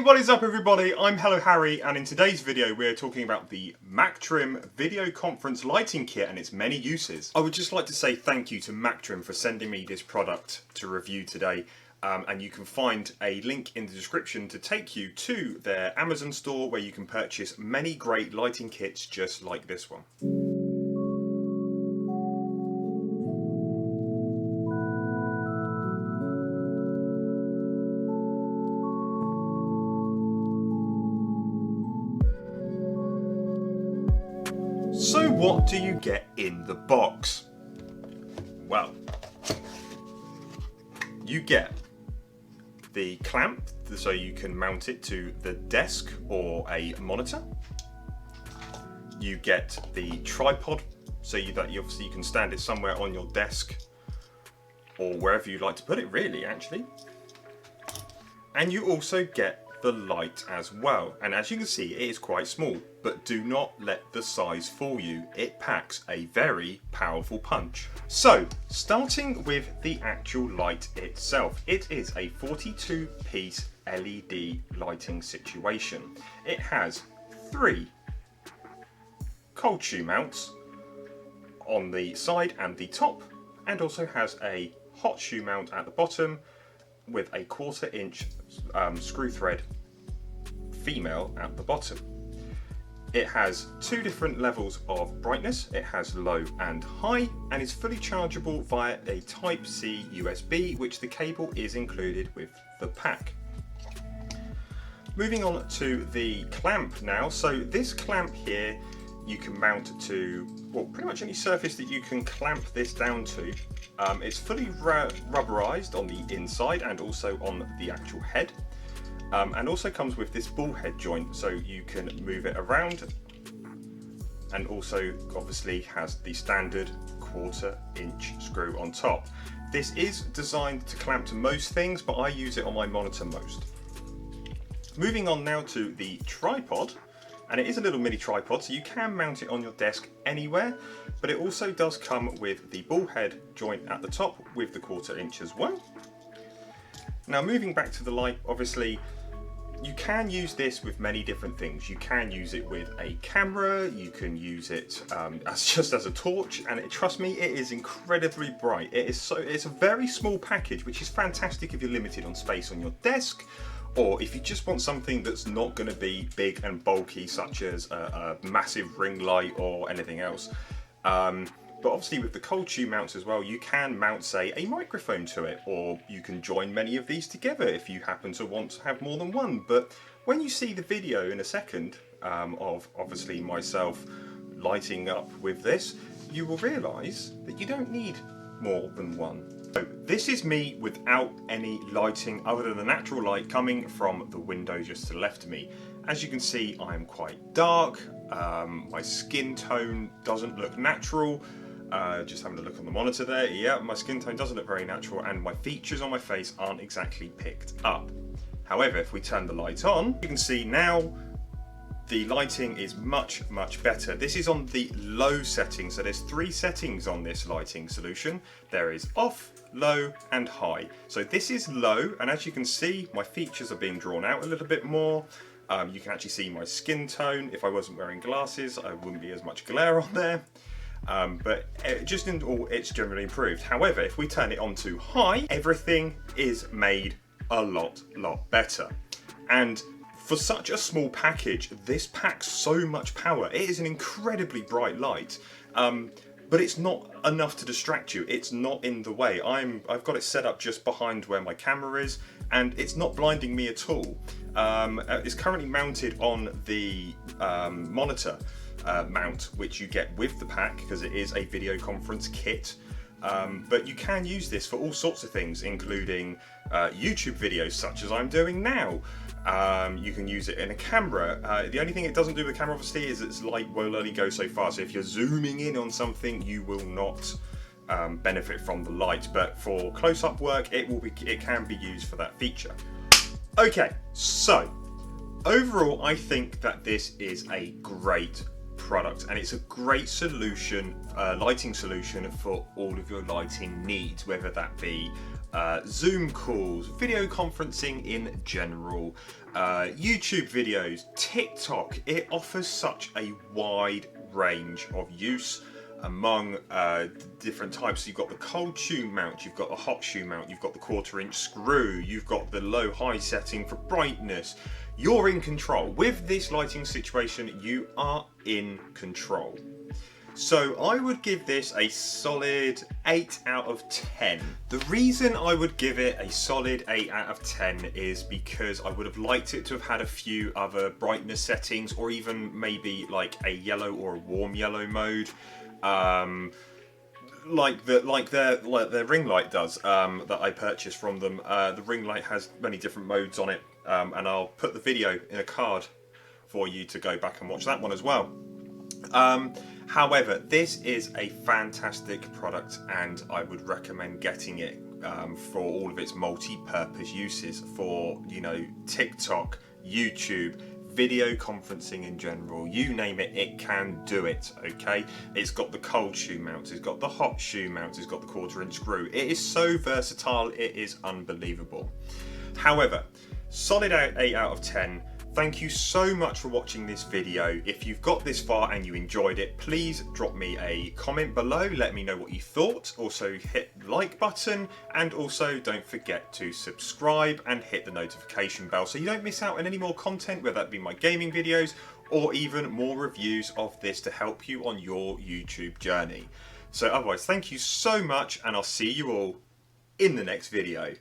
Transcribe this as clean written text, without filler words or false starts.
what is up everybody? I'm Hello Harry, and in today's video we're talking about the Mactrem video conference lighting kit and its many uses. I would just like to say thank you to Mactrem for sending me this product to review today. And you can find a link in the description to take you to their Amazon store where you can purchase many great lighting kits just like this one. So what do you get in the box? Well, you get the clamp so you can mount it to the desk or a monitor. You get the tripod so that you obviously can stand it somewhere on your desk or wherever you'd like to put it, really, actually. And you also get the light as well, and as you can see it is quite small, but do not let the size fool you. It packs a very powerful punch. So starting with the actual light itself, it is a 42 piece LED lighting situation. It has 3 cold shoe mounts on the side and the top, and also has a hot shoe mount at the bottom with a 1/4 inch screw thread female at the bottom. It has 2 different levels of brightness. It has low and high, and is fully chargeable via a Type-C USB, which the cable is included with the pack. Moving on to the clamp now. So this clamp here you can mount to, well, pretty much any surface that you can clamp this down to. It's fully rubberized on the inside and also on the actual head. And also comes with this ball head joint, so you can move it around, and also obviously has the standard 1/4 inch screw on top. This is designed to clamp to most things, but I use it on my monitor most. Moving on now to the tripod, and it is a little mini tripod, so you can mount it on your desk anywhere, but it also does come with the ball head joint at the top with the 1/4 inch as well. Now moving back to the light, obviously you can use this with many different things. You can use it with a camera, you can use it just as a torch, and trust me, it is incredibly bright. It's a very small package, which is fantastic if you're limited on space on your desk, or if you just want something that's not going to be big and bulky, such as a massive ring light or anything else. But obviously with the cold shoe mounts as well, you can mount, say, a microphone to it, or you can join many of these together if you happen to want to have more than one. But when you see the video in a second of obviously myself lighting up with this, you will realise that you don't need more than one. So this is me without any lighting other than the natural light coming from the window just to the left of me. As you can see, I am quite dark. My skin tone doesn't look natural. Just having a look on the monitor there, yeah, my skin tone doesn't look very natural, and my features on my face aren't exactly picked up. However, if we turn the light on, you can see now the lighting is much better. This is on the low setting, so there's 3 settings on this lighting solution. There is off, low and high. So this is low, and as you can see, my features are being drawn out a little bit more. You can actually see my skin tone. If I wasn't wearing glasses, I wouldn't be as much glare on there. But just in all, it's generally improved. However, if we turn it on to high, everything is made a lot better. And for such a small package, this packs so much power. It is an incredibly bright light, but it's not enough to distract you. It's not in the way. I've got it set up just behind where my camera is, and it's not blinding me at all. It's currently mounted on the monitor mount, which you get with the pack because it is a video conference kit. But you can use this for all sorts of things, including YouTube videos such as I'm doing now. You can use it in a camera. The only thing it doesn't do with the camera obviously is its light will only go so far, so if you're zooming in on something you will not benefit from the light, but for close-up work it can be used for that feature. Okay, so overall I think that this is a great product, and it's a great solution, lighting solution for all of your lighting needs, whether that be Zoom calls, video conferencing in general, YouTube videos, TikTok. It offers such a wide range of use among different types. You've got the cold shoe mount, you've got the hot shoe mount, you've got the 1/4 inch screw, you've got the low high setting for brightness. You're in control. With this lighting situation, you are in control. So I would give this a solid 8 out of 10. The reason I would give it a solid 8 out of 10 is because I would have liked it to have had a few other brightness settings, or even maybe like a yellow or a warm yellow mode. Like their ring light does, that I purchased from them. The ring light has many different modes on it, and I'll put the video in a card for you to go back and watch that one as well. However, this is a fantastic product, and I would recommend getting it for all of its multi-purpose uses for, you know, TikTok, YouTube, video conferencing in general, you name it, it can do it. Okay, it's got the cold shoe mount, it's got the hot shoe mount, it's got the 1/4 inch screw. It is so versatile, it is unbelievable. However, solid 8 out of 10. Thank you so much for watching this video. If you've got this far and you enjoyed it, please drop me a comment below. Let me know what you thought. Also hit the like button, and also don't forget to subscribe and hit the notification bell so you don't miss out on any more content, whether that be my gaming videos or even more reviews of this to help you on your YouTube journey. So otherwise, thank you so much, and I'll see you all in the next video.